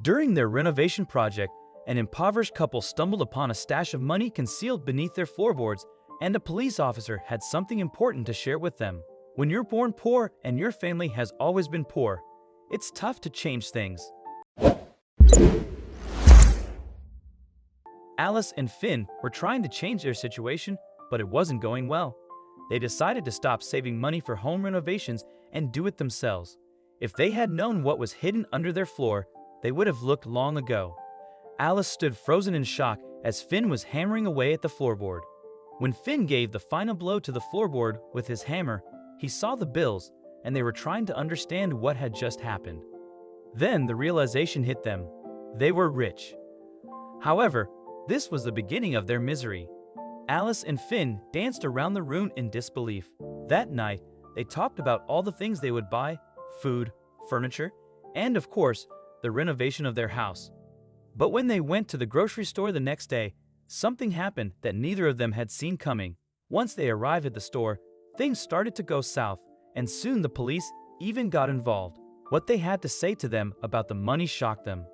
During their renovation project, an impoverished couple stumbled upon a stash of money concealed beneath their floorboards, and a police officer had something important to share with them. When you're born poor and your family has always been poor, it's tough to change things. Alice and Finn were trying to change their situation, but it wasn't going well. They decided to stop saving money for home renovations and do it themselves. If they had known what was hidden under their floor, they would have looked long ago. Alice stood frozen in shock as Finn was hammering away at the floorboard. When Finn gave the final blow to the floorboard with his hammer, he saw the bills, and they were trying to understand what had just happened. Then the realization hit them. They were rich. However, this was the beginning of their misery. Alice and Finn danced around the room in disbelief. That night, they talked about all the things they would buy: food, furniture, and of course, the renovation of their house. But when they went to the grocery store the next day, something happened that neither of them had seen coming. Once they arrived at the store, things started to go south, and soon the police even got involved. What they had to say to them about the money shocked them.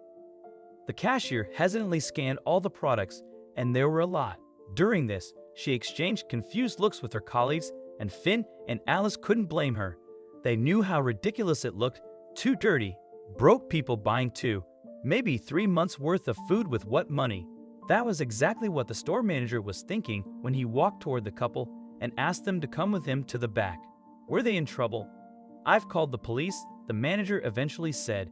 The cashier hesitantly scanned all the products, and there were a lot. During this, she exchanged confused looks with her colleagues, and Finn and Alice couldn't blame her. They knew how ridiculous it looked. Too dirty. Broke people buying maybe 3 months worth of food with what money? That was exactly what the store manager was thinking when he walked toward the couple and asked them to come with him to the back. Were they in trouble? "I've called the police," the manager eventually said.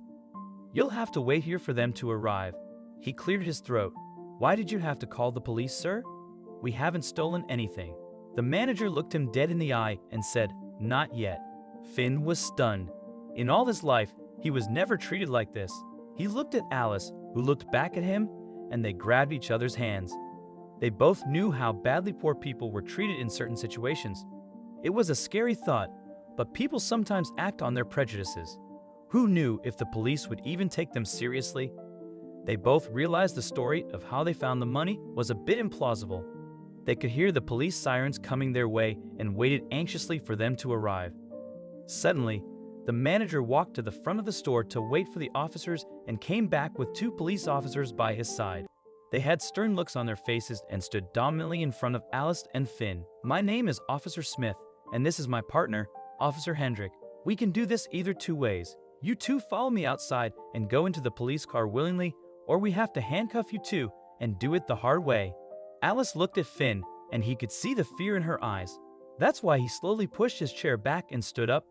"You'll have to wait here for them to arrive." He cleared his throat. "Why did you have to call the police, sir? We haven't stolen anything." The manager looked him dead in the eye and said, "Not yet." Finn was stunned. In all his life, he was never treated like this. He looked at Alice, who looked back at him, and they grabbed each other's hands. They both knew how badly poor people were treated in certain situations. It was a scary thought, but people sometimes act on their prejudices. Who knew if the police would even take them seriously? They both realized the story of how they found the money was a bit implausible. They could hear the police sirens coming their way and waited anxiously for them to arrive. Suddenly, the manager walked to the front of the store to wait for the officers and came back with 2 police officers by his side. They had stern looks on their faces and stood dominantly in front of Alice and Finn. "My name is Officer Smith, and this is my partner, Officer Hendrick. We can do this either 2 ways. You 2 follow me outside and go into the police car willingly, or we have to handcuff you 2 and do it the hard way." Alice looked at Finn, and he could see the fear in her eyes. That's why he slowly pushed his chair back and stood up.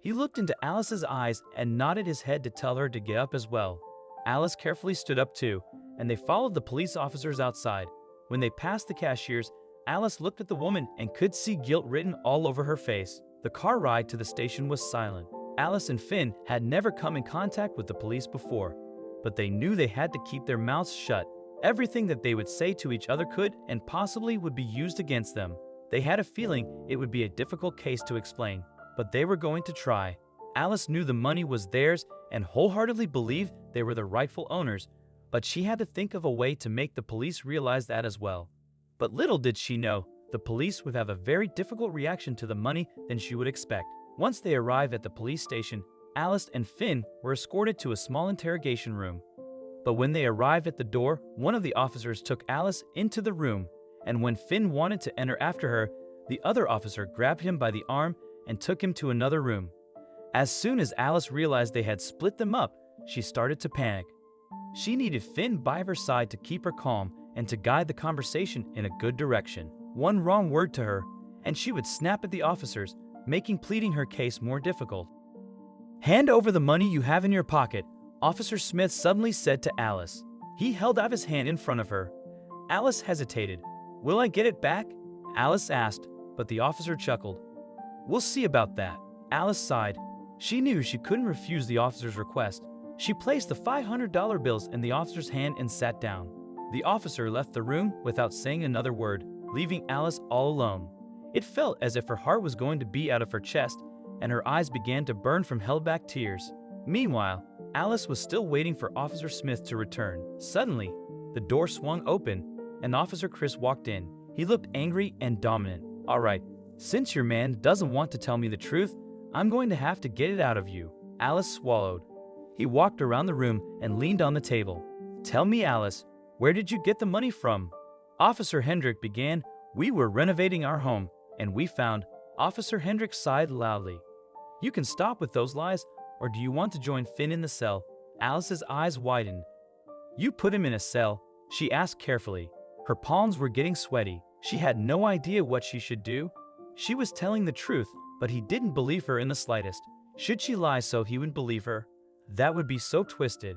He looked into Alice's eyes and nodded his head to tell her to get up as well. Alice carefully stood up too, and they followed the police officers outside. When they passed the cashiers, Alice looked at the woman and could see guilt written all over her face. The car ride to the station was silent. Alice and Finn had never come in contact with the police before, but they knew they had to keep their mouths shut. Everything that they would say to each other could and possibly would be used against them. They had a feeling it would be a difficult case to explain, but they were going to try. Alice knew the money was theirs and wholeheartedly believed they were the rightful owners, but she had to think of a way to make the police realize that as well. But little did she know, the police would have a very difficult reaction to the money than she would expect. Once they arrived at the police station, Alice and Finn were escorted to a small interrogation room. But when they arrived at the door, one of the officers took Alice into the room, and when Finn wanted to enter after her, the other officer grabbed him by the arm and took him to another room. As soon as Alice realized they had split them up, she started to panic. She needed Finn by her side to keep her calm and to guide the conversation in a good direction. One wrong word to her, and she would snap at the officers, making pleading her case more difficult. "Hand over the money you have in your pocket," Officer Smith suddenly said to Alice. He held out his hand in front of her. Alice hesitated. "Will I get it back?" Alice asked, but the officer chuckled. "We'll see about that." Alice sighed. She knew she couldn't refuse the officer's request. She placed the $500 bills in the officer's hand and sat down. The officer left the room without saying another word, leaving Alice all alone. It felt as if her heart was going to beat out of her chest, and her eyes began to burn from held-back tears. Meanwhile, Alice was still waiting for Officer Smith to return. Suddenly, the door swung open, and Officer Chris walked in. He looked angry and dominant. "All right, since your man doesn't want to tell me the truth, I'm going to have to get it out of you." Alice swallowed. He walked around the room and leaned on the table. "Tell me, Alice, where did you get the money from?" Officer Hendrick began. "We were renovating our home, and we found—" Officer Hendrick sighed loudly. "You can stop with those lies, or do you want to join Finn in the cell?" Alice's eyes widened. "You put him in a cell?" she asked carefully. Her palms were getting sweaty. She had no idea what she should do. She was telling the truth, but he didn't believe her in the slightest. Should she lie so he would believe her? That would be so twisted.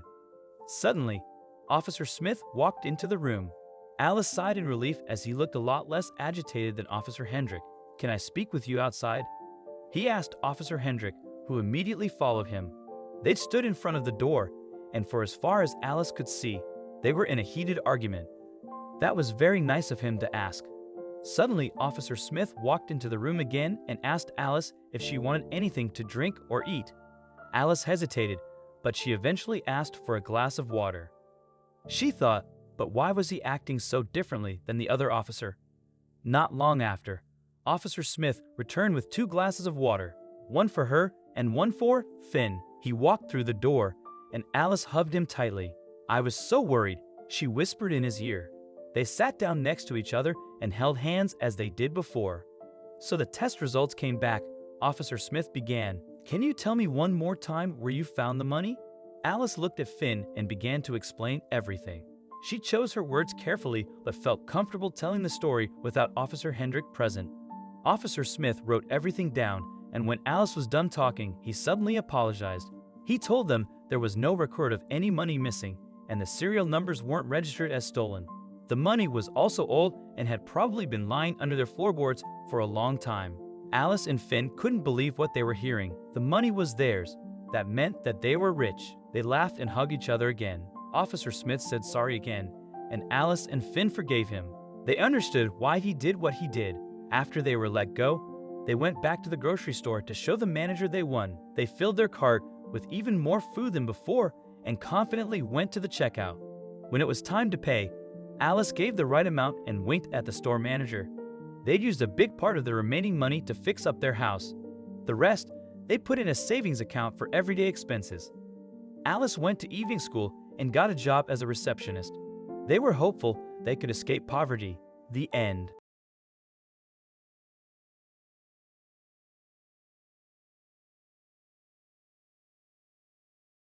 Suddenly, Officer Smith walked into the room. Alice sighed in relief as he looked a lot less agitated than Officer Hendrick. "Can I speak with you outside?" he asked Officer Hendrick, who immediately followed him. They stood in front of the door, and for as far as Alice could see, they were in a heated argument. That was very nice of him to ask. Suddenly, Officer Smith walked into the room again and asked Alice if she wanted anything to drink or eat. Alice hesitated, but she eventually asked for a glass of water. She thought, but why was he acting so differently than the other officer? Not long after, Officer Smith returned with 2 glasses of water, one for her and one for Finn. He walked through the door, and Alice hugged him tightly. "I was so worried," she whispered in his ear. They sat down next to each other and held hands as they did before. "So the test results came back," Officer Smith began. "Can you tell me one more time where you found the money?" Alice looked at Finn and began to explain everything. She chose her words carefully but felt comfortable telling the story without Officer Hendrick present. Officer Smith wrote everything down, and when Alice was done talking, he suddenly apologized. He told them there was no record of any money missing, and the serial numbers weren't registered as stolen. The money was also old and had probably been lying under their floorboards for a long time. Alice and Finn couldn't believe what they were hearing. The money was theirs. That meant that they were rich. They laughed and hugged each other again. Officer Smith said sorry again, and Alice and Finn forgave him. They understood why he did what he did. After they were let go, they went back to the grocery store to show the manager they won. They filled their cart with even more food than before and confidently went to the checkout. When it was time to pay, Alice gave the right amount and winked at the store manager. They'd used a big part of the remaining money to fix up their house. The rest, they put in a savings account for everyday expenses. Alice went to evening school and got a job as a receptionist. They were hopeful they could escape poverty. The end.